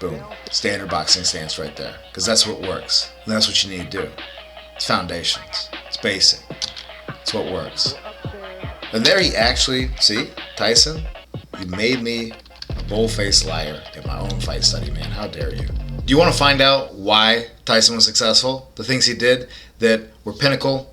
Boom. Standard boxing stance right there. Because that's what works. And that's what you need to do. It's foundations. It's basic. It's what works. And there he actually, see, Tyson, you made me a bold-faced liar in my own fight study, man. How dare you? Do you want to find out why Tyson was successful? The things he did that were pinnacle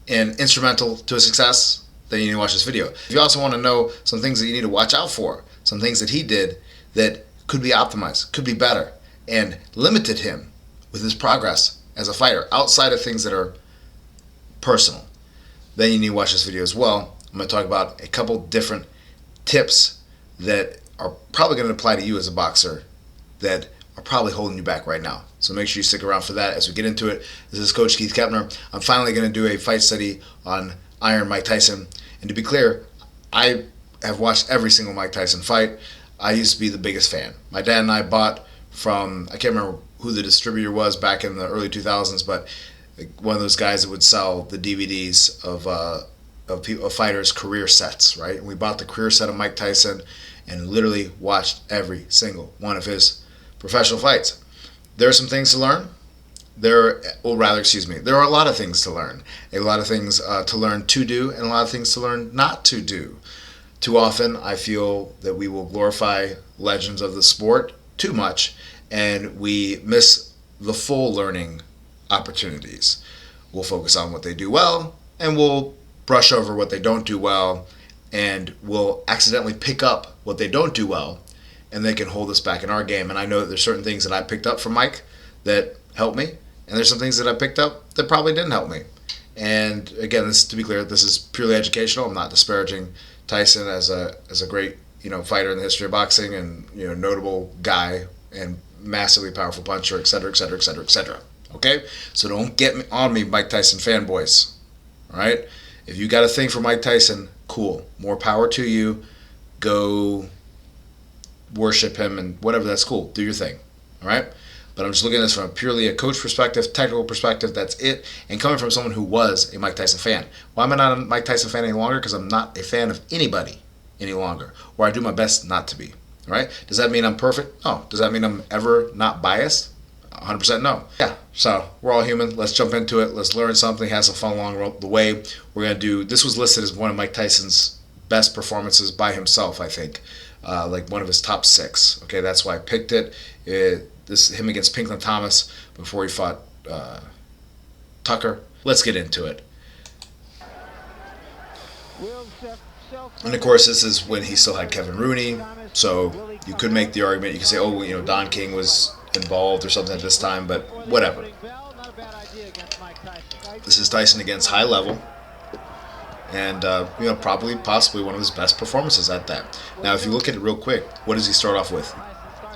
and instrumental to his success? Then you need to watch this video. If you also want to know some things that you need to watch out for, some things that he did that could be optimized, could be better, and limited him with his progress as a fighter outside of things that are personal, then you need to watch this video as well. I'm going to talk about a couple different tips that are probably going to apply to you as a boxer that are probably holding you back right now. So make sure you stick around for that as we get into it. This is Coach Kieth Keppner. I'm finally going to do a fight study on Iron Mike Tyson. And to be clear, I have watched every single Mike Tyson fight. I used to be the biggest fan. My dad and I bought from, I can't remember who the distributor was back in the early 2000s, but one of those guys that would sell the DVDs of fighters' career sets, right? And we bought the career set of Mike Tyson and literally watched every single one of his professional fights. There are some things to learn. There are a lot of things to learn. A lot of things to learn to do, and a lot of things to learn not to do. Too often, I feel that we will glorify legends of the sport too much, and we miss the full learning opportunities. We'll focus on what they do well, and we'll brush over what they don't do well, and we'll accidentally pick up what they don't do well, and they can hold us back in our game. And I know that there's certain things that I picked up from Mike that helped me, and there's some things that I picked up that probably didn't help me. And again, this, to be clear, this is purely educational. I'm not disparaging Tyson as a great fighter in the history of boxing, and notable guy and massively powerful puncher, etc., etc., etc., etc. Okay, so don't get on me, Mike Tyson fanboys. All right, if you got a thing for Mike Tyson, cool, more power to you. Go worship him and whatever. That's cool. Do your thing. All right. But I'm just looking at this from purely a coach perspective, technical perspective, that's it. And coming from someone who was a Mike Tyson fan. Why am I not a Mike Tyson fan any longer? Because I'm not a fan of anybody any longer. Or I do my best not to be. All right? Does that mean I'm perfect? No. Does that mean I'm ever not biased? 100% no. Yeah, so we're all human. Let's jump into it. Let's learn something, have some fun along the way. We're going to do, this was listed as one of Mike Tyson's best performances by himself, I think. Like one of his top 6. Okay, that's why I picked it. This him against Pinklon Thomas before he fought Tucker. Let's get into it. And of course, this is when he still had Kevin Rooney. So you could make the argument. You could say, oh, Don King was involved or something at this time, but whatever. This is Tyson against high level. And, probably, possibly one of his best performances at that. Now, if you look at it real quick, what does he start off with?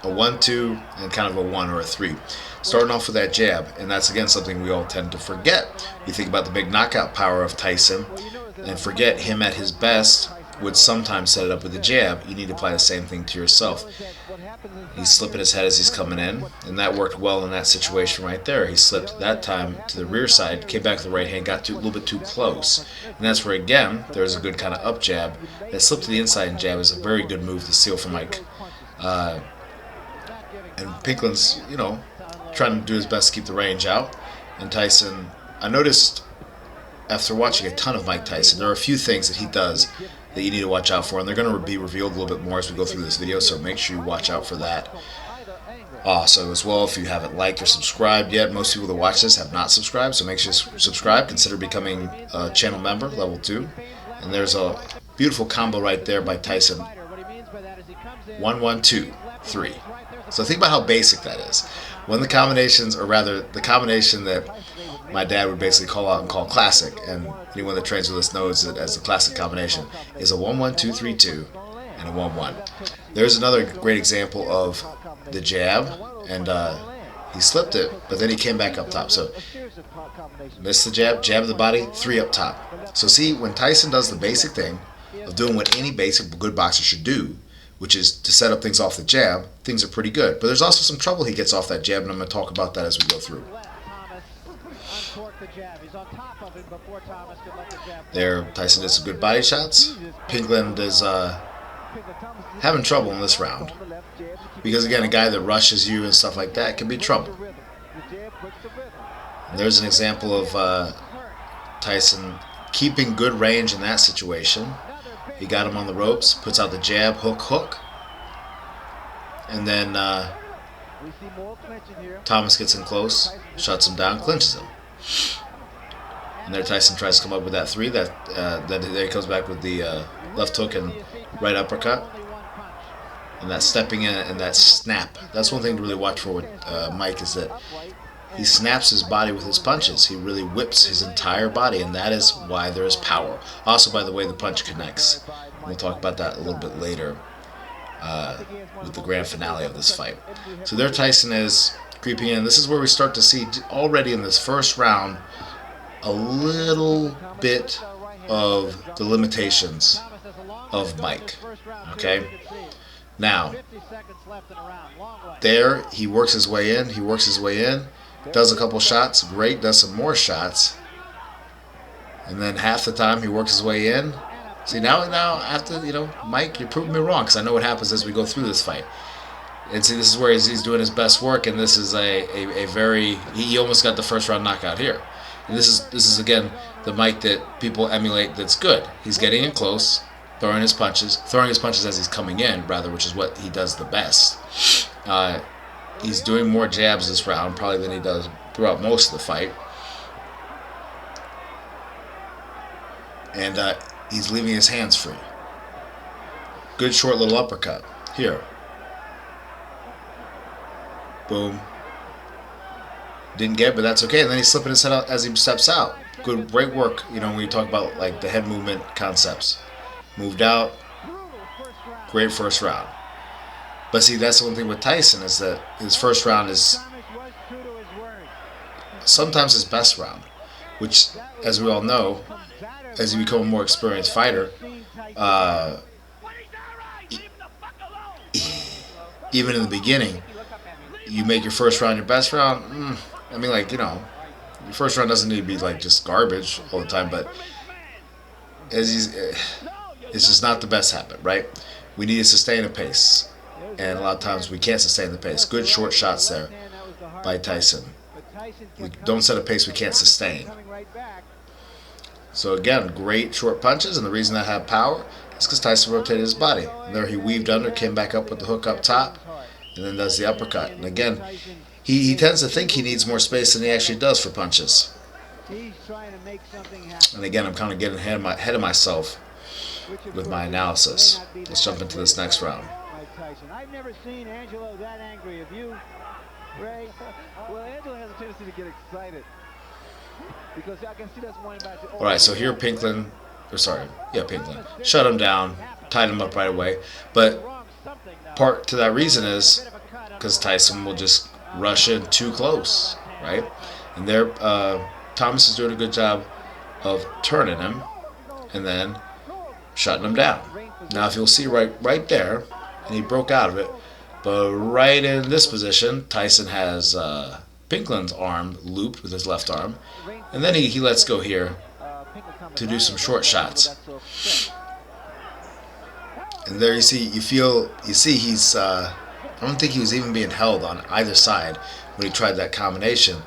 A 1-2 and kind of a 1 or a 3. Starting off with that jab, and that's, again, something we all tend to forget. You think about the big knockout power of Tyson, and forget him at his best would sometimes set it up with a jab. You need to apply the same thing to yourself. He's slipping his head as he's coming in, and that worked well in that situation right there. He slipped that time to the rear side, came back with the right hand, got a little bit too close. And that's where, again, there's a good kind of up jab. That slip to the inside and jab is a very good move to steal from Mike. And Pinklon's, trying to do his best to keep the range out. And Tyson, I noticed after watching a ton of Mike Tyson, there are a few things that he does that you need to watch out for, and they're going to be revealed a little bit more as we go through this video, so make sure you watch out for that. So as well, if you haven't liked or subscribed yet, most people that watch this have not subscribed, so make sure you subscribe. Consider becoming a channel member, level 2. And there's a beautiful combo right there by Tyson. 1, 1, 2, 3. So think about how basic that is. One of the combinations, or rather the combination that my dad would basically call out and call classic, and anyone that trains with us knows it as the classic combination, is a 1, 1, 2, 3, 2 and a 1, 1. There's another great example of the jab, and he slipped it, but then he came back up top. So missed the jab, jab of the body, 3 up top. So see, when Tyson does the basic thing of doing what any basic good boxer should do, which is to set up things off the jab, things are pretty good. But there's also some trouble he gets off that jab, and I'm going to talk about that as we go through. There, Tyson did some good body shots. Pinklon is having trouble in this round. Because again, a guy that rushes you and stuff like that can be trouble. And there's an example of Tyson keeping good range in that situation. He got him on the ropes, puts out the jab, hook, hook. And then Thomas gets in close, shuts him down, clinches him. And there Tyson tries to come up with that 3. Then he comes back with the left hook and right uppercut. And that stepping in and that snap. That's one thing to really watch for with Mike, is that he snaps his body with his punches. He really whips his entire body, and that is why there is power. Also, by the way, the punch connects. We'll talk about that a little bit later with the grand finale of this fight. So there Tyson is creeping in. This is where we start to see already in this first round a little bit of the limitations of Mike. Okay? Now, there he works his way in. He works his way in. Does a couple shots. Great. Does some more shots. And then half the time he works his way in. See, now after, Mike, you're proving me wrong, because I know what happens as we go through this fight. And see, this is where he's doing his best work, and this is a very, he almost got the first round knockout here. And this is again the Mike that people emulate. That's good. He's getting in close, throwing his punches as he's coming in, rather, which is what he does the best. He's doing more jabs this round, probably than he does throughout most of the fight. And he's leaving his hands free. Good short little uppercut. Here. Boom. Didn't get it, but that's okay. And then he's slipping his head out as he steps out. Good, great work, when you talk about like the head movement concepts. Moved out. Great first round. But see, that's the one thing with Tyson, is that his first round is sometimes his best round, which, as we all know, as you become a more experienced fighter, even in the beginning, you make your first round your best round. Your first round doesn't need to be like just garbage all the time, but it's just not the best habit, right? We need to sustain a pace, and a lot of times we can't sustain the pace. Good short shots there by Tyson. We don't set a pace we can't sustain. So again, great short punches, and the reason that had power is because Tyson rotated his body. And there he weaved under, came back up with the hook up top, and then does the uppercut. And again, he tends to think he needs more space than he actually does for punches. And again, I'm kind of getting ahead of myself with my analysis. Let's jump into this next round. I've never seen Angelo that angry. Have you, Ray? Well, Angelo has a tendency to get excited. Because I can see that's one back to. All right, so here Pinklon shut him down, tied him up right away. But part to that reason is because Tyson will just rush in too close, right? And there, Thomas is doing a good job of turning him and then shutting him down. Now, if you'll see right there, and he broke out of it, but right in this position, Tyson has Pinklon's arm looped with his left arm, and then he lets go here to do some short shots. And there you see he's I don't think he was even being held on either side when he tried that combination,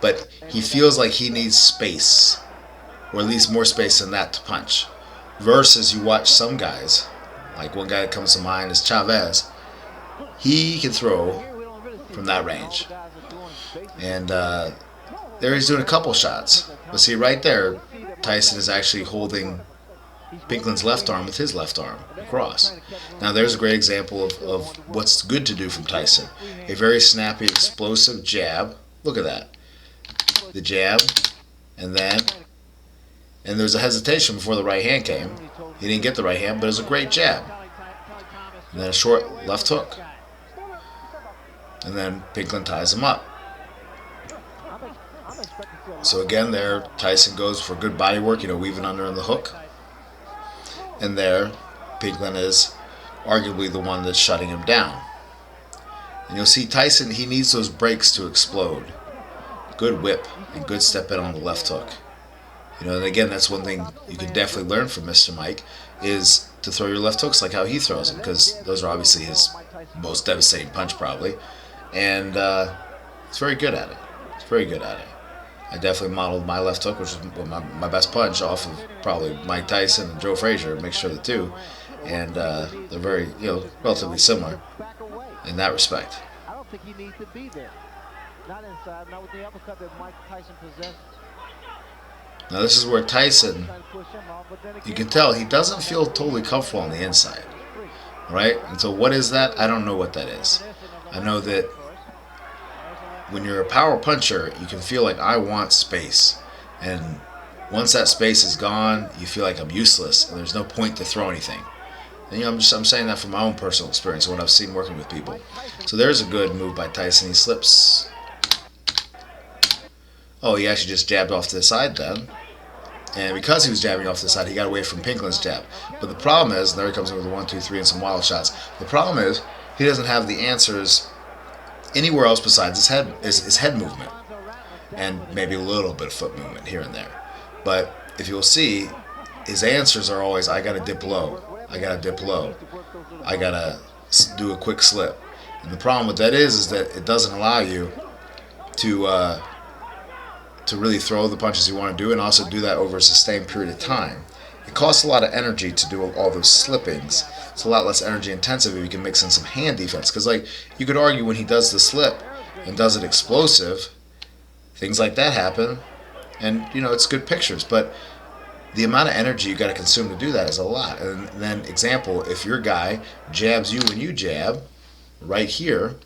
but he feels like he needs space, or at least more space than that to punch. Versus you watch some guys, like one guy that comes to mind is Chavez. He can throw from that range. And there he's doing a couple shots. But see, right there, Tyson is actually holding Pinklon's left arm with his left arm across. Now there's a great example of what's good to do from Tyson. A very snappy, explosive jab. Look at that. The jab, and there's a hesitation before the right hand came. He didn't get the right hand, but it was a great jab. And then a short left hook. And then Pinklon ties him up. So again, there Tyson goes for good body work, weaving under in the hook. And there, Pinklon is arguably the one that's shutting him down. And you'll see Tyson, he needs those breaks to explode. Good whip and good step in on the left hook. And again, that's one thing you can definitely learn from Mr. Mike, is to throw your left hooks like how he throws them, because those are obviously his most devastating punch probably, and he's very good at it. He's very good at it. I definitely modeled my left hook, which is my best punch, off of probably Mike Tyson and Joe Frazier, a mixture of the two, and they're very, relatively similar in that respect. I don't think he needs to be there. Not inside, not with the uppercut that Mike Tyson possessed. Now this is where Tyson, you can tell he doesn't feel totally comfortable on the inside, right? And so what is that? I don't know what that is. I know that when you're a power puncher, you can feel like I want space, and once that space is gone, you feel like I'm useless and there's no point to throw anything. And I'm saying that from my own personal experience and what I've seen working with people. So there's a good move by Tyson. He slips. Oh, he actually just jabbed off to the side then. And because he was jabbing off to the side, he got away from Pinklon's jab. But the problem is, and there he comes in with a 1, 2, 3 and some wild shots. The problem is, he doesn't have the answers anywhere else besides his head movement. And maybe a little bit of foot movement here and there. But if you'll see, his answers are always, I got to dip low. I got to dip low. I got to do a quick slip. And the problem with that is that it doesn't allow you to really throw the punches you want to do, and also do that over a sustained period of time. It costs a lot of energy to do all those slippings. It's a lot less energy intensive if you can mix in some hand defense. Because you could argue when he does the slip and does it explosive, things like that happen, and it's good pictures. But the amount of energy you got to consume to do that is a lot. And then, example, if your guy jabs you when you jab, right here,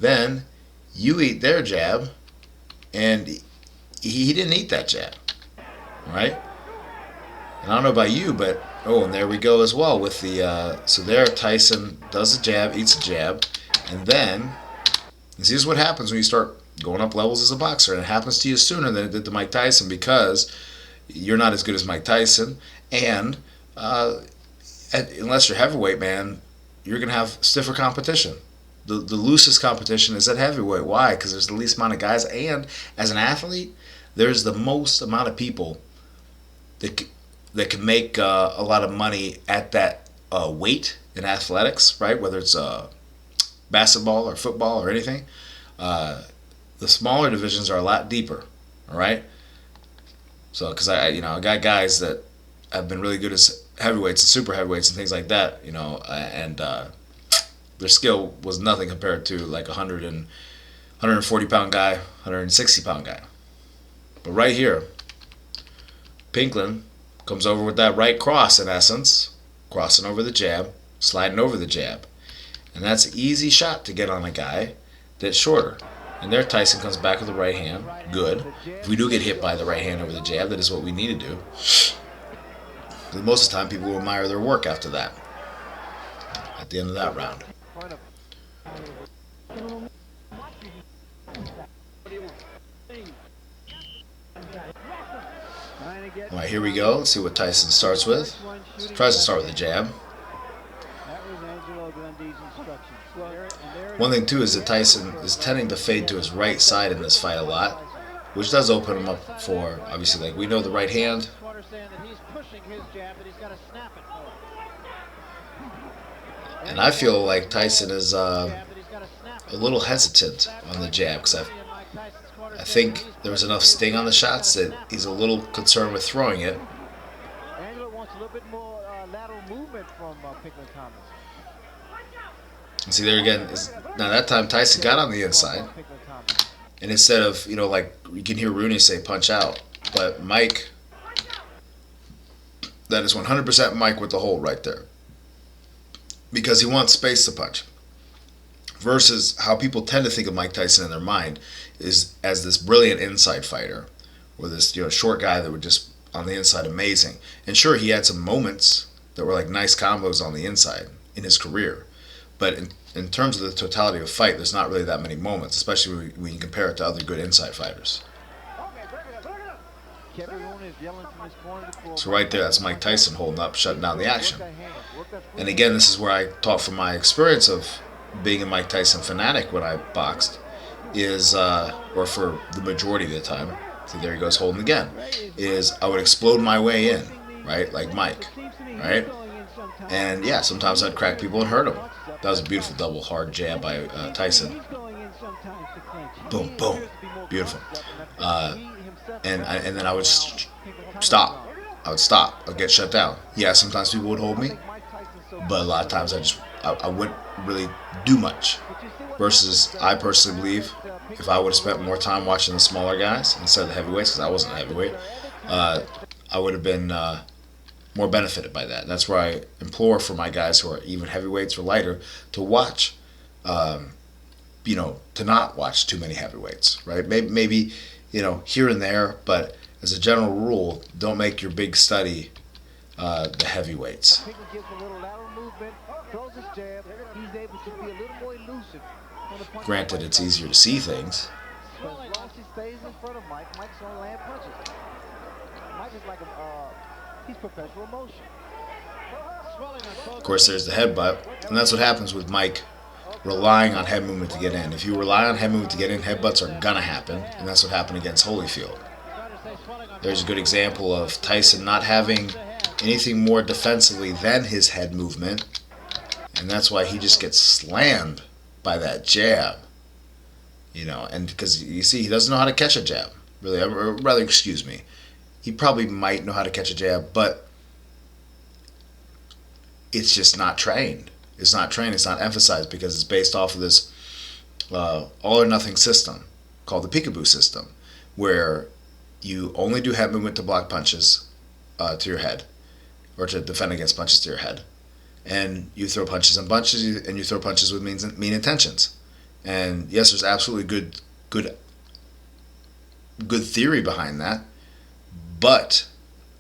then you eat their jab, and he didn't eat that jab, right? And I don't know about you, but and there we go as well with the so there Tyson does a jab, eats a jab, and then this is what happens when you start going up levels as a boxer, and it happens to you sooner than it did to Mike Tyson, because you're not as good as Mike Tyson, and unless you're heavyweight, man, you're gonna have stiffer competition. The loosest competition is at heavyweight. Why? Because there's the least amount of guys, and as an athlete, there's the most amount of people that can make a lot of money at that weight in athletics, right? Whether it's basketball or football or anything. The smaller divisions are a lot deeper, all right? So, because I got guys that have been really good as heavyweights and super heavyweights and things like that, and their skill was nothing compared to like 140 pound guy, 160 pound guy. But right here, Pinklon comes over with that right cross, in essence, crossing over the jab, sliding over the jab. And that's an easy shot to get on a guy that's shorter. And there Tyson comes back with the right hand. Good. If we do get hit by the right hand over the jab, that is what we need to do. Because most of the time people will admire their work after that, at the end of that round. Alright, here we go. Let's see what Tyson starts with. Tries to start with a jab. One thing too is that Tyson is tending to fade to his right side in this fight a lot, which does open him up for, obviously, like we know the right hand. And I feel like Tyson is a little hesitant on the jab, because I think there was enough sting on the shots that he's a little concerned with throwing it. Angelo wants a little bit more lateral movement from Pinklon Thomas. And see there again, now that time Tyson got on the inside, and instead of, like you can hear Rooney say punch out, but Mike, that is 100% Mike with the hold right there, because he wants space to punch. Versus how people tend to think of Mike Tyson in their mind is as this brilliant inside fighter, or this short guy that would just on the inside amazing. And sure, he had some moments that were like nice combos on the inside in his career, but in terms of the totality of a fight, there's not really that many moments, especially when you compare it to other good inside fighters. So right there, that's Mike Tyson holding up, shutting down the action. And again, this is where I talk from my experience of being a Mike Tyson fanatic when I boxed, is, or for the majority of the time, see there he goes holding again, is I would explode my way in, right, like Mike, right? And yeah, sometimes I'd crack people and hurt them. That was a beautiful double hard jab by Tyson. Boom, boom, beautiful. And then I would stop. I would stop. I'd get shut down. Yeah, sometimes people would hold me, but a lot of times I wouldn't really do much. Versus, I personally believe if I would have spent more time watching the smaller guys instead of the heavyweights, because I wasn't a heavyweight, I would have been more benefited by that. That's where I implore for my guys who are even heavyweights or lighter to watch, to not watch too many heavyweights, right? Maybe here and there, but as a general rule, don't make your big study the heavyweights. Granted, it's easier to see things. Of course, there's the headbutt, and that's what happens with Mike relying on head movement to get in. If you rely on head movement to get in, headbutts are gonna happen, and that's what happened against Holyfield. There's a good example of Tyson not having anything more defensively than his head movement, and that's why he just gets slammed by that jab. And because you see, he doesn't know how to catch a jab. Really, or rather, excuse me, he probably might know how to catch a jab, but it's just not trained. It's not trained. It's not emphasized because it's based off of this all or nothing system called the peekaboo system, where you only do head movement to block punches to your head, or to defend against punches to your head, and you throw punches and bunches, and you throw punches with mean intentions. And yes, there's absolutely good theory behind that, but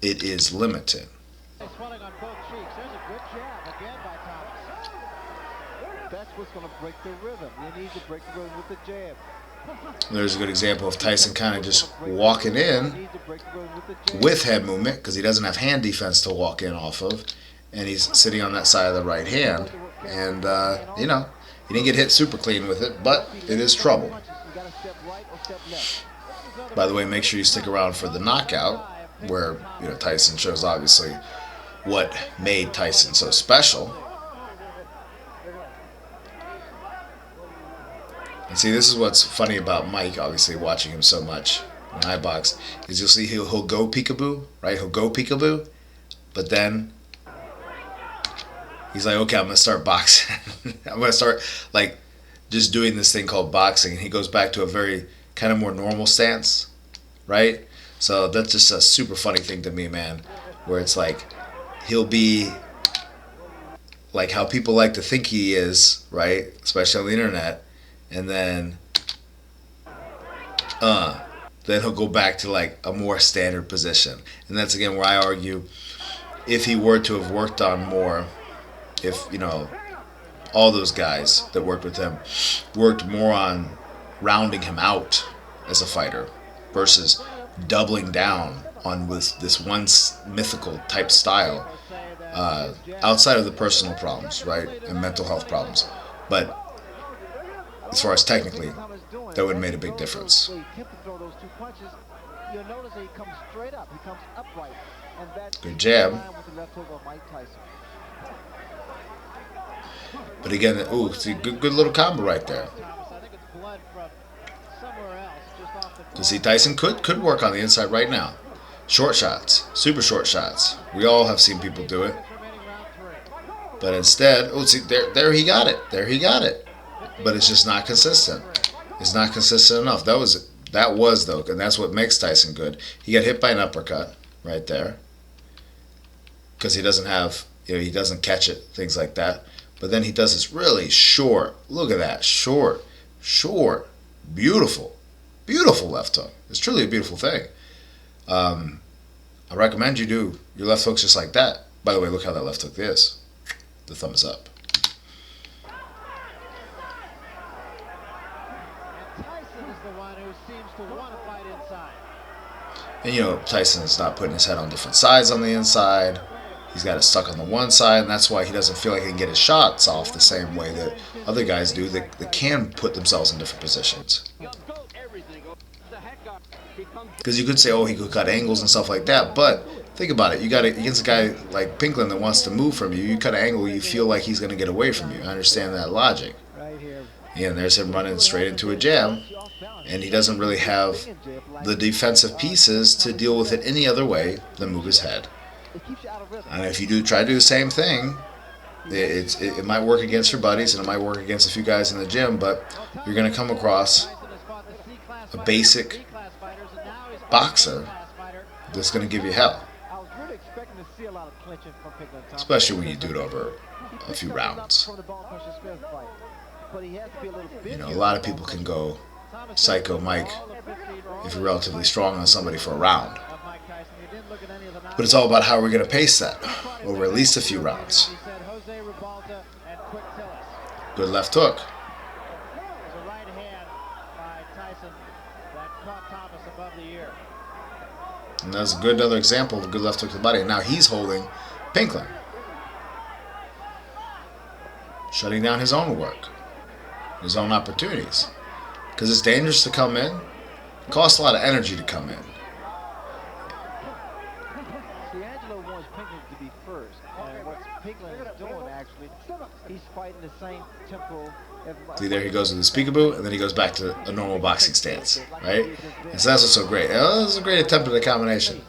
it is limited. That's what's going to break the rhythm. You need to break the rhythm with the jab. There's a good example of Tyson kind of just walking in with head movement because he doesn't have hand defense to walk in off of, and he's sitting on that side of the right hand, and he didn't get hit super clean with it, but it is trouble. By the way, make sure you stick around for the knockout, where Tyson shows obviously what made Tyson so special. And see, this is what's funny about Mike, obviously watching him so much in I box, is you'll see he'll go peekaboo, right? He'll go peekaboo, but then he's like, okay, I'm going to start boxing. I'm going to start just doing this thing called boxing. And he goes back to a very kind of more normal stance, right? So that's just a super funny thing to me, man, where it's like he'll be like how people like to think he is, right? Especially on the internet. And then he'll go back to a more standard position. And that's again where I argue, if he were to have worked on more, if all those guys that worked with him worked more on rounding him out as a fighter versus doubling down on with this one mythical type style, outside of the personal problems, right, and mental health problems, but as far as technically, that would have made a big difference. Good jab. But again, see, good little combo right there. You see, Tyson could work on the inside right now. Short shots, super short shots. We all have seen people do it. But instead, see, there he got it. There he got it. But it's just not consistent. It's not consistent enough. That was though, and that's what makes Tyson good. He got hit by an uppercut right there because he doesn't have, he doesn't catch it, things like that. But then he does this really short. Look at that, short, beautiful left hook. It's truly a beautiful thing. I recommend you do your left hooks just like that. By the way, look how that left hook is. The thumb is up. And Tyson is not putting his head on different sides on the inside. He's got it stuck on the one side, and that's why he doesn't feel like he can get his shots off the same way that other guys do that can put themselves in different positions. Because you could say, he could cut angles and stuff like that, but Think about it. You got it against a guy like Pinklon that wants to move from you. You cut an angle, you feel like he's going to get away from you. I understand that logic. Yeah, and there's him running straight into a jab, and he doesn't really have the defensive pieces to deal with it any other way than move his head. And if you do try to do the same thing, it might work against your buddies and it might work against a few guys in the gym, but you're going to come across a basic boxer that's going to give you hell. Especially when you do it over a few rounds. You know, a lot of people can go psycho Mike if you're relatively strong on somebody for a round. But it's all about how we're going to pace that over at least a few rounds. Good left hook. And that's a good another example of a good left hook to the body. And now he's holding Pinklon, shutting down his own work, his own opportunities. Because it's dangerous to come in. It costs a lot of energy to come in. To be first, and what Pinklon is doing actually, he's fighting the same tempo. See, there he goes with his peekaboo, and then he goes back to a normal boxing stance, right? And so that's what's so great. That was a great attempt at a combination.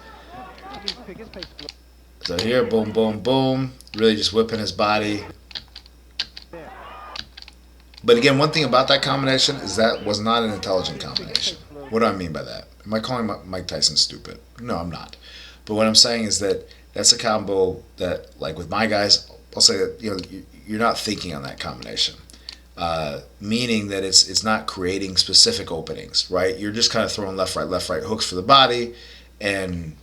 So here, boom, boom, boom, really just whipping his body. But again, one thing about that combination is that was not an intelligent combination. What do I mean by that? Am I calling Mike Tyson stupid? No, I'm not. But what I'm saying is that that's a combo that, like with my guys, I'll say that you're not thinking on that combination, meaning that it's not creating specific openings, right? You're just kind of throwing left, right hooks for the body, and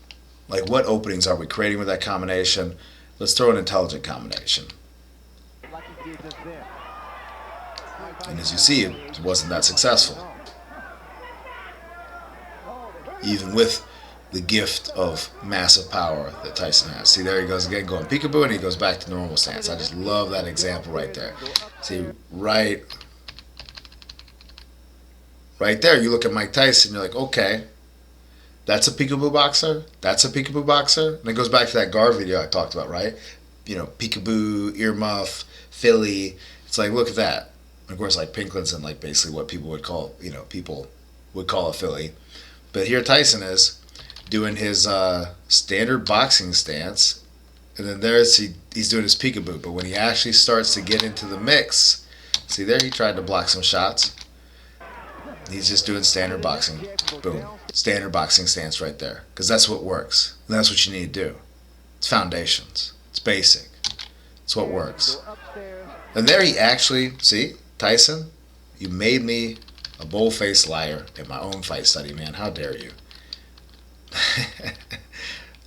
like what openings are we creating with that combination? Let's throw an intelligent combination. And as you see, it wasn't that successful, even with the gift of massive power that Tyson has. See, there he goes again, going peekaboo, and he goes back to normal stance. I just love that example right there. See, right there, you look at Mike Tyson, you're like, okay, that's a peekaboo boxer, that's a peekaboo boxer. And it goes back to that guard video I talked about, right? You know, peekaboo, earmuff, Philly. It's like, look at that. And of course, like Pinklon's in like basically what people would call, people would call a Philly. But here Tyson is doing his standard boxing stance, and then there's he's doing his peekaboo. But when he actually starts to get into the mix, see there, he tried to block some shots. He's just doing standard boxing. Boom. Standard boxing stance right there. Because that's what works. And that's what you need to do. It's foundations. It's basic. It's what works. And there he actually, see, Tyson, you made me a bold-faced liar in my own fight study, man. How dare you?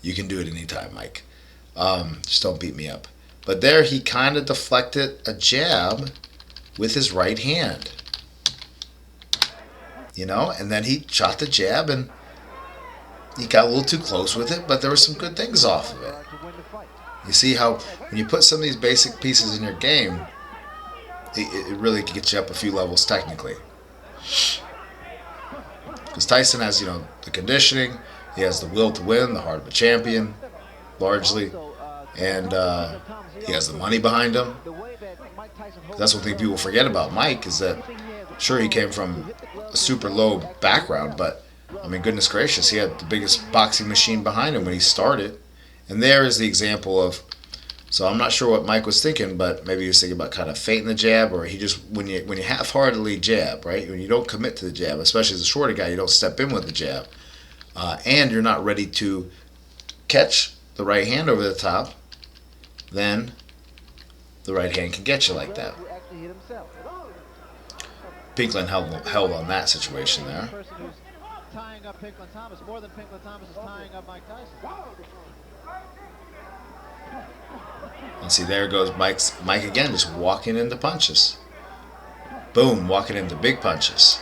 You can do it anytime, Mike. Just don't beat me up. But there he kind of deflected a jab with his right hand. And then he shot the jab and he got a little too close with it, but there were some good things off of it. You see how when you put some of these basic pieces in your game, it really gets you up a few levels technically. Because Tyson has, the conditioning, he has the will to win, the heart of a champion, largely, and he has the money behind him. That's one thing people forget about Mike is that, sure, he came from a super low background, but I mean, goodness gracious, he had the biggest boxing machine behind him when he started. And there is the example of, so I'm not sure what Mike was thinking, but maybe he was thinking about kind of feinting the jab, or he just, when you half-heartedly jab, right, when you don't commit to the jab, especially as a shorter guy, you don't step in with the jab, and you're not ready to catch the right hand over the top, then the right hand can get you like that. Pinklon held on that situation there. Tying up Pinklon Thomas more than Pinklon Thomas is tying up Mike Tyson. And see, there goes Mike again, just walking into punches. Boom, walking into big punches.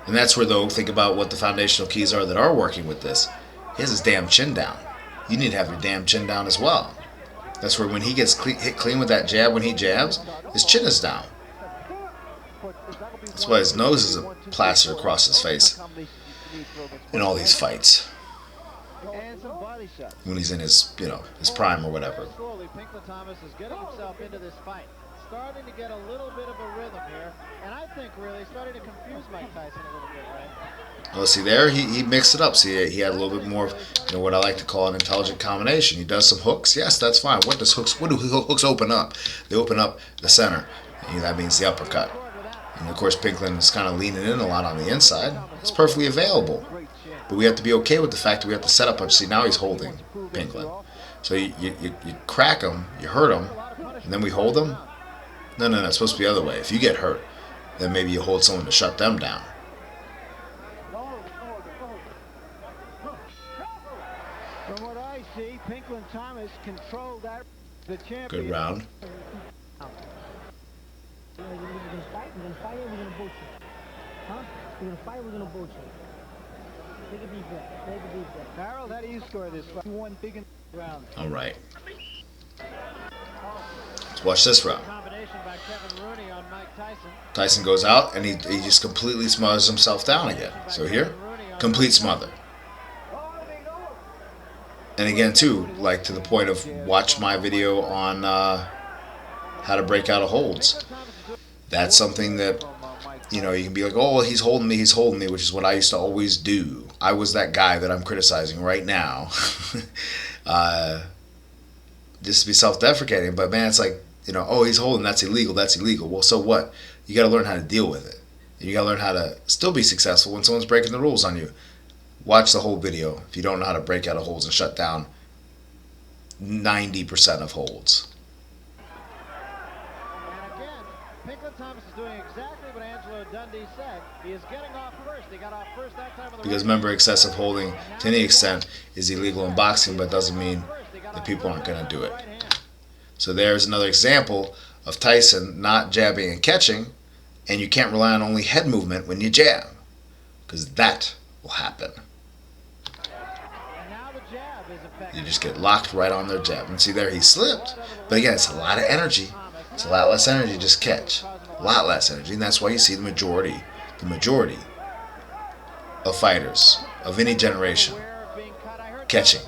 And that's where, though, think about what the foundational keys are that are working with this. He has his damn chin down. You need to have your damn chin down as well. That's where when he gets hit clean with that jab, when he jabs, his chin is down. That's why his nose is plastered across his face in all these fights. body shots. when he's in his, his prime or whatever. Slowly, Pinklon Thomas is getting himself into this fight. Starting to get a little bit of a rhythm here. And I think really starting to confuse Mike Tyson a little bit, right? Well, see there, he mixed it up. See, he had a little bit more of, what I like to call an intelligent combination. He does some hooks. Yes, that's fine. What do hooks open up? They open up the center. That means the uppercut. And of course, Pinklon is kind of leaning in a lot on the inside. It's perfectly available. But we have to be okay with the fact that we have to set up punch. See, now he's holding Pinklon. So you crack him, you hurt him, and then we hold him? No, it's supposed to be the other way. If you get hurt, then maybe you hold someone to shut them down. From what I see, Pinklon Thomas controlled the champion. Good round. We're gonna fight, we're gonna boat you. Huh? We're gonna fight, we're gonna boat you. Take a deep breath. Take a deep breath. Harold, how do you score this fight? You won big in round. All right. Let's watch this round. Combination by Kevin Rooney on Mike Tyson. Tyson goes out and he just completely smothers himself down again. So here, complete smother. And again, too, like to the point of watch my video on how to break out of holds. That's something that, you can be like, oh, he's holding me, which is what I used to always do. I was that guy that I'm criticizing right now. Just to be self-deprecating, but man, it's like, oh, he's holding, that's illegal. Well, so what? You got to learn how to deal with it. You got to learn how to still be successful when someone's breaking the rules on you. Watch the whole video if you don't know how to break out of holds and shut down 90% of holds. And again, Pinklon Thomas is doing exactly what Angelo Dundee said. He is getting off first. He got off first that time. Because remember, excessive holding to any extent is illegal in boxing, but doesn't mean that people aren't going to do it. So there's another example of Tyson not jabbing and catching, and you can't rely on only head movement when you jab, because that will happen. You just get locked right on their jab. And see there, he slipped. But again, it's a lot of energy. It's a lot less energy to just catch. A lot less energy. And that's why you see the majority of fighters of any generation catching.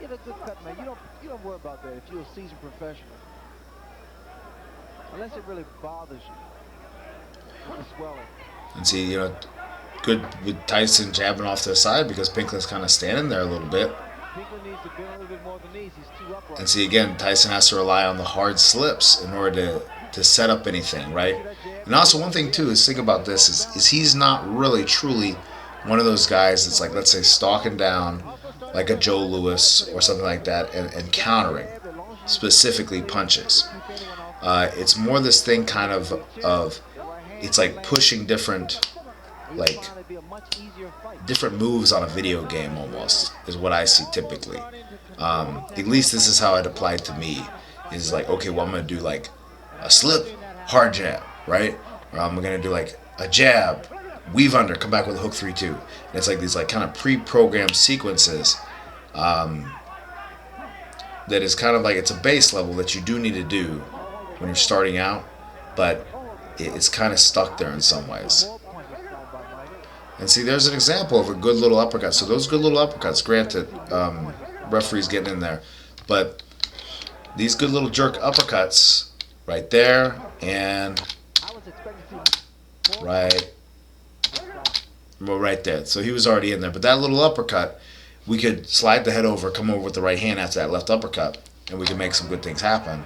You don't worry about that if you're a seasoned professional. Unless it really bothers you. With the swelling. And see, good with Tyson jabbing off to the side because Pinklon's kind of standing there a little bit. Pinklon needs to build a little bit more than these. He's too upright. And see, again, Tyson has to rely on the hard slips in order to set up anything, right? And also one thing, too, is think about this, is he's not really, truly one of those guys that's like, let's say, stalking down like a Joe Louis or something like that and countering specifically punches. It's more this thing kind of it's like pushing different moves on a video game almost is what I see typically. At least this is how it applied to me. Is like, okay, well, I'm going to do like a slip, hard jab, right? Or I'm going to do like a jab, weave under, come back with a hook 3-2. And it's like these like kind of pre-programmed sequences that is kind of like, it's a base level that you do need to do when you're starting out, but it's kind of stuck there in some ways. And see, there's an example of a good little uppercut. So those good little uppercuts, granted, referee's getting in there, but these good little jerk uppercuts right there and right there. So he was already in there, but that little uppercut, we could slide the head over, come over with the right hand after that left uppercut, and we could make some good things happen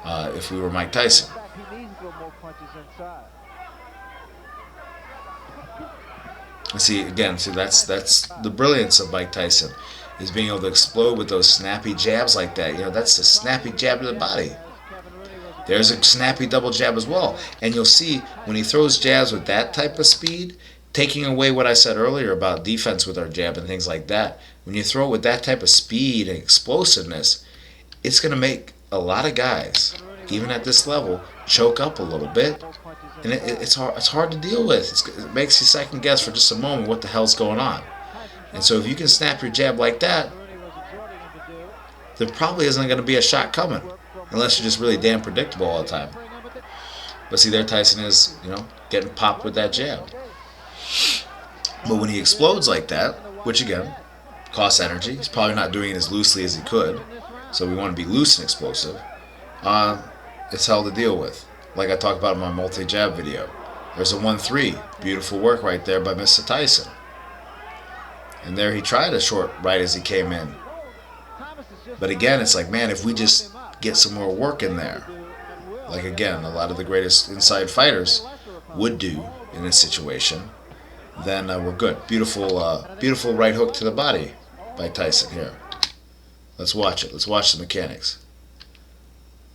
if we were Mike Tyson. And see, again, that's the brilliance of Mike Tyson, is being able to explode with those snappy jabs like that. That's a snappy jab to the body. There's a snappy double jab as well. And you'll see when he throws jabs with that type of speed, taking away what I said earlier about defense with our jab and things like that, when you throw it with that type of speed and explosiveness, it's going to make a lot of guys, even at this level, choke up a little bit. And it's hard to deal with. It makes you second guess for just a moment what the hell's going on. And so if you can snap your jab like that, there probably isn't going to be a shot coming, unless you're just really damn predictable all the time. But see, there Tyson is, getting popped with that jab. But when he explodes like that, which again costs energy, he's probably not doing it as loosely as he could, so we want to be loose and explosive. It's hell to deal with. Like I talked about in my multi-jab video. There's a 1-3. Beautiful work right there by Mr. Tyson. And there he tried a short right as he came in. But again, it's like, man, if we just get some more work in there, like again, a lot of the greatest inside fighters would do in this situation, then we're good. Beautiful, beautiful right hook to the body by Tyson here. Let's watch it. Let's watch the mechanics.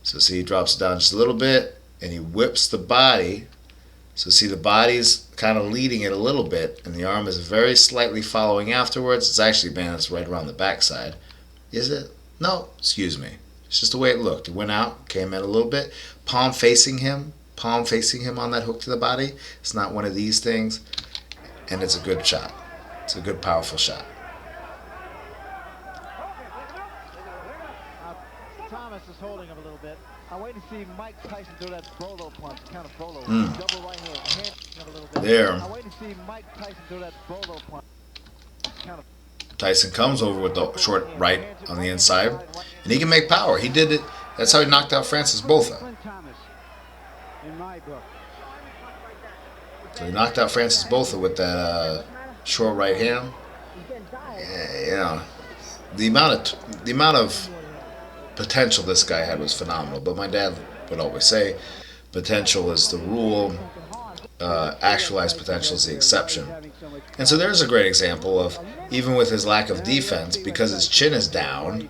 So see, he drops it down just a little bit, and he whips the body. So see, the body's kind of leading it a little bit, and the arm is very slightly following afterwards. It's actually, man, it's right around the backside. Is it? No, excuse me. It's just the way it looked. It went out, came in a little bit, palm facing him on that hook to the body. It's not one of these things, and it's a good shot. It's a good, powerful shot. Thomas is holding him a little bit. I'm waiting to see Mike Tyson do that bolo punch, kind of bolo. Double right hand a little bit. There. I'm waiting to see Mike Tyson do that bolo punch, kind of. Tyson comes over with the short right on the inside, and he can make power. He did it. That's how he knocked out Francis Botha. So he knocked out Francis Botha with that short right hand. Yeah, you know, the amount of potential this guy had was phenomenal. But my dad would always say, potential is the rule. Actualized potential is the exception. And so there's a great example of, even with his lack of defense, because his chin is down,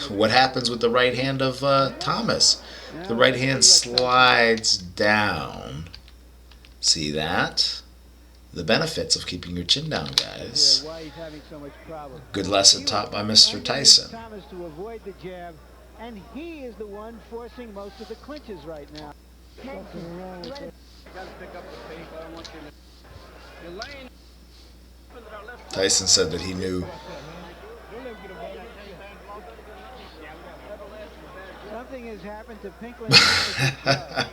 what happens with the right hand of Thomas? The right hand slides down. See that? The benefits of keeping your chin down, guys. Good lesson taught by Mr. Tyson. And he is the one forcing most of the clinches right now. Tyson said that he knew. Something has happened to Pinklon Thomas.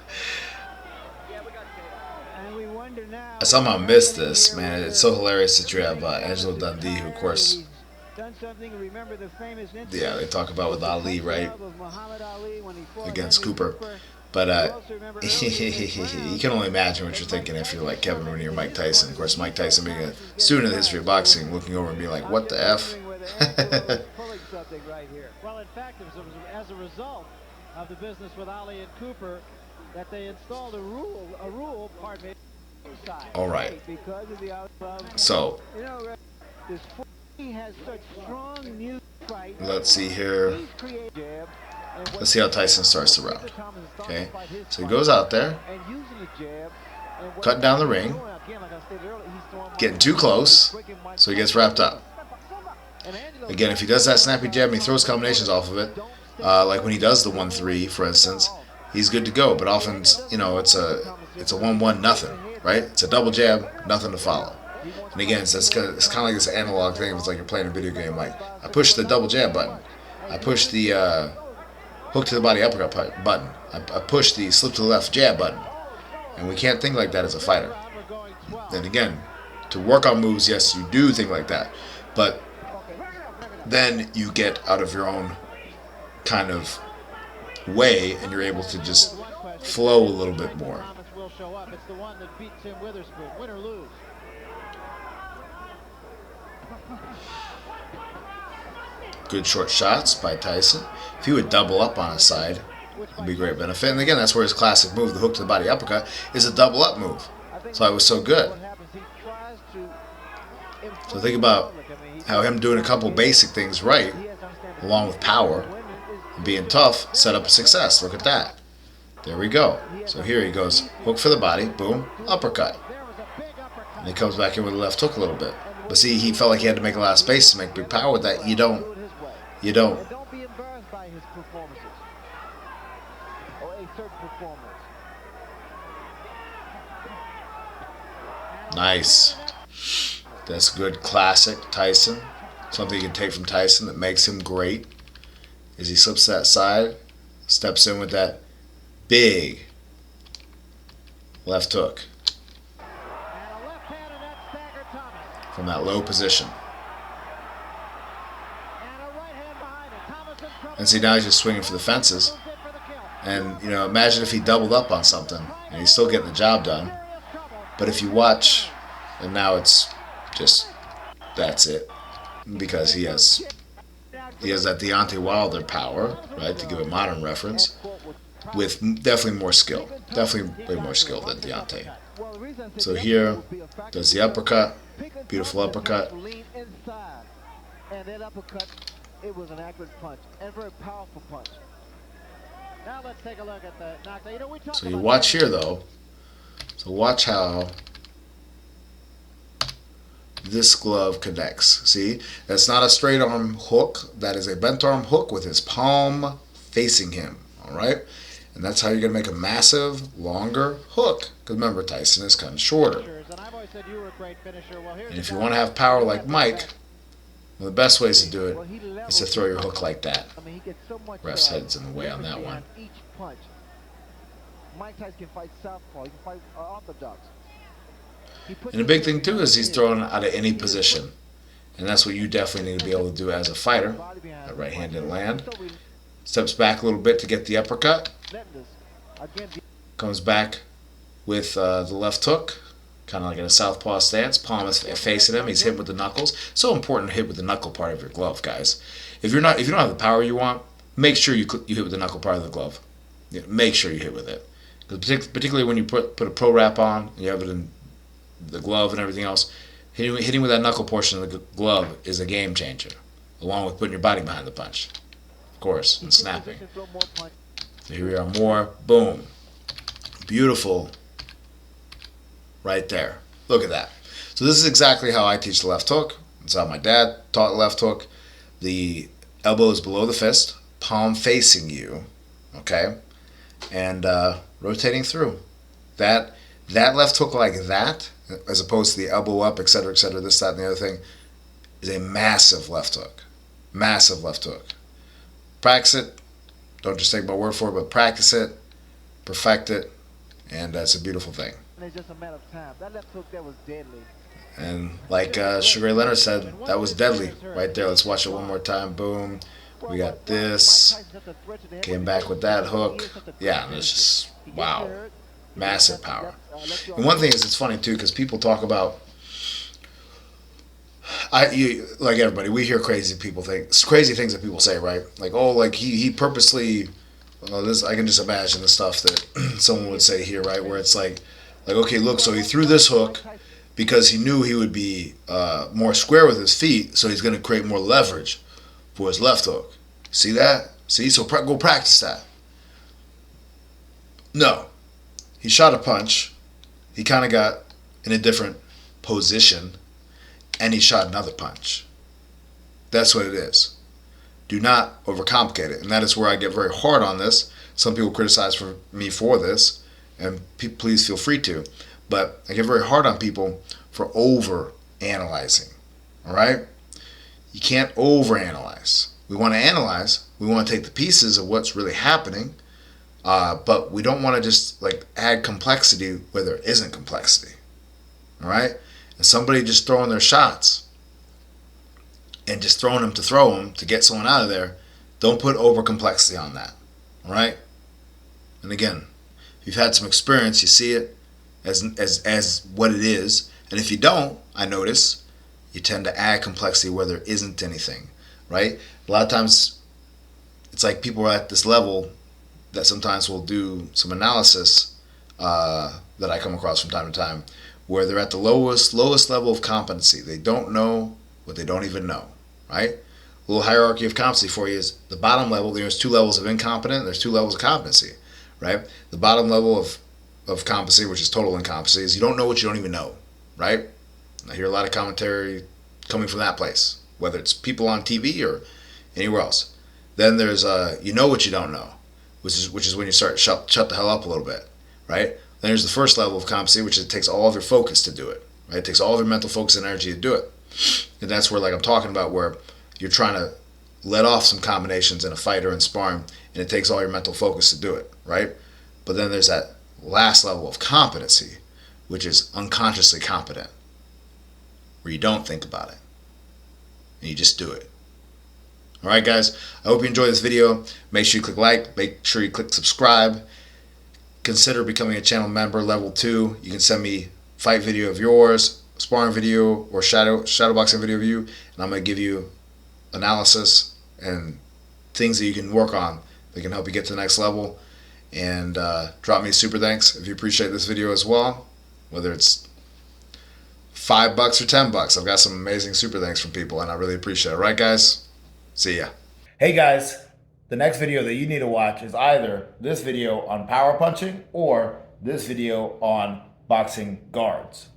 And we wonder now. I somehow missed this, man. It's so hilarious that you have Angelo Dundee, who, of course, yeah, they talk about with Ali, right, against Cooper. But you can only imagine what you're thinking if you're like Kevin Rooney or Mike Tyson. Of course, Mike Tyson being a student of the history of boxing, looking over and being like, what the F? Well, in fact, it was as a result of the business with Ali and Cooper that they installed a rule, pardon me. All right. So, let's see here. Let's see how Tyson starts the round. Okay, so he goes out there, cutting down the ring, getting too close, so he gets wrapped up. Again, if he does that snappy jab and he throws combinations off of it, like when he does the 1-3, for instance, he's good to go. But often, you know, it's a 1-1 nothing, right? It's a double jab, nothing to follow. And again, it's kind of like this analog thing. It's like you're playing a video game. Like, I push the double jab button, I push the hook to the body uppercut button, I push the slip to the left jab button, and we can't think like that as a fighter. Then again, to work on moves, yes, you do think like that, but then you get out of your own kind of way, and you're able to just flow a little bit more. Good short shots by Tyson. If he would double up on his side, it'd be a great benefit. And again, that's where his classic move, the hook to the body uppercut, is a double up move. That's why it was so good. So think about how him doing a couple basic things right, along with power, and being tough, set up a success. Look at that. There we go. So here he goes, hook for the body, boom, uppercut. And he comes back in with the left hook a little bit. But see, he felt like he had to make a lot of space to make big power with that. You don't. Don't be embarrassed by his performances or a certain performance. Nice. That's good classic Tyson. Something you can take from Tyson that makes him great is he slips that side, steps in with that big left hook. from that low position. And see, now he's just swinging for the fences. And, you know, imagine if he doubled up on something and he's still getting the job done. But if you watch, and now it's just, that's it. Because he has that Deontay Wilder power, right, to give a modern reference, with definitely more skill. Definitely way more skill than Deontay. So here, does the uppercut. Beautiful uppercut. And that uppercut, it was an accurate punch and a very powerful punch. Now let's take a look at the knockout. You know, we so you watch here though. So watch how this glove connects. See, that's not a straight arm hook. That is a bent arm hook with his palm facing him. All right, and that's how you're gonna make a massive, longer hook. Because remember, Tyson is kind of shorter. And if you want to have power like Mike, one of the best ways to do it is to throw your hook like that. Ref's head's in the way on that one. Mike Tyson can fight southpaw. He can fight orthodox. And the big thing too is he's throwing out of any position, and that's what you definitely need to be able to do as a fighter. That right hand didn't land. Steps back a little bit to get the uppercut. Comes back with the left hook, kind of like in a southpaw stance. Palm is facing him. He's hit with the knuckles. So important to hit with the knuckle part of your glove, guys. If you don't have the power you want, make sure you hit with the knuckle part of the glove. Yeah, make sure you hit with it. Particularly when you put a pro wrap on, you have it in the glove and everything else. Hitting with that knuckle portion of the glove is a game changer, along with putting your body behind the punch, of course, and snapping. So here we are, more. Boom. Beautiful. Right there. Look at that. So this is exactly how I teach the left hook. That's how my dad taught the left hook. The elbow is below the fist, palm facing you, okay, and rotating through. That left hook like that, as opposed to the elbow up, etc., this, that, and the other thing, is a massive left hook. Massive left hook. Practice it. Don't just take my word for it, but practice it, perfect it, and that's a beautiful thing. And it's just a matter of time. That left hook there was deadly. And like Sugar Ray Leonard said, that was deadly right there. Let's watch it one more time. Boom. We got this. Came back with that hook. Yeah, and it's just, wow. Massive power. And one thing is, it's funny too, because people talk about, like everybody, we hear crazy things that people say, right? Like, oh, like he purposely, this, I can just imagine the stuff that someone would say here, right? Where it's like, okay, look, so he threw this hook because he knew he would be more square with his feet, so he's going to create more leverage for his left hook. See that? See? So go practice that. No. He shot a punch. He kind of got in a different position, and he shot another punch. That's what it is. Do not overcomplicate it. And that is where I get very hard on this. Some people criticize me for this, and please feel free to. But I get very hard on people for over-analyzing. All right? You can't over-analyze. We want to analyze. We want to take the pieces of what's really happening, but we don't want to just like add complexity where there isn't complexity. All right? And somebody just throwing their shots and just throwing them to get someone out of there, don't put over complexity on that. All right? And again, if you've had some experience, you see it as what it is. And if you don't, I notice, you tend to add complexity where there isn't anything, right? A lot of times, it's like people are at this level that sometimes will do some analysis that I come across from time to time, where they're at the lowest level of competency. They don't know what they don't even know, right? A little hierarchy of competency for you is the bottom level. There's 2 levels of incompetent. There's 2 levels of competency, right? The bottom level of competency, which is total incompetency, is you don't know what you don't even know, right? I hear a lot of commentary coming from that place, whether it's people on TV or anywhere else. Then there's you know what you don't know, which is when you start shut the hell up a little bit, right? Then there's the first level of competency, which is it takes all of your focus to do it, right? It takes all of your mental focus and energy to do it. And that's where, like I'm talking about, where you're trying to let off some combinations in a fight or in sparring, and it takes all your mental focus to do it, right? But then there's that last level of competency, which is unconsciously competent, where you don't think about it and you just do it. All right, guys, I hope you enjoyed this video. Make sure you click like, make sure you click subscribe. Consider becoming a channel member, level 2. You can send me fight video of yours, sparring video, or shadowboxing video of you, and I'm going to give you analysis and things that you can work on that can help you get to the next level. And drop me a super thanks if you appreciate this video as well, whether it's $5 or $10. I've got some amazing super thanks from people, and I really appreciate it. All right, guys? See ya. Hey guys, the next video that you need to watch is either this video on power punching or this video on boxing guards.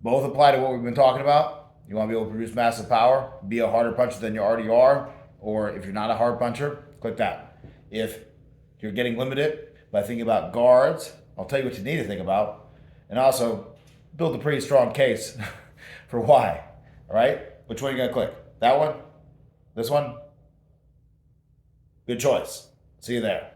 Both apply to what we've been talking about. You want to be able to produce massive power, be a harder puncher than you already are, or if you're not a hard puncher, click that. If you're getting limited by thinking about guards, I'll tell you what you need to think about, and also build a pretty strong case for why. All right? Which one are you going to click? That one? This one? Good choice. See you there.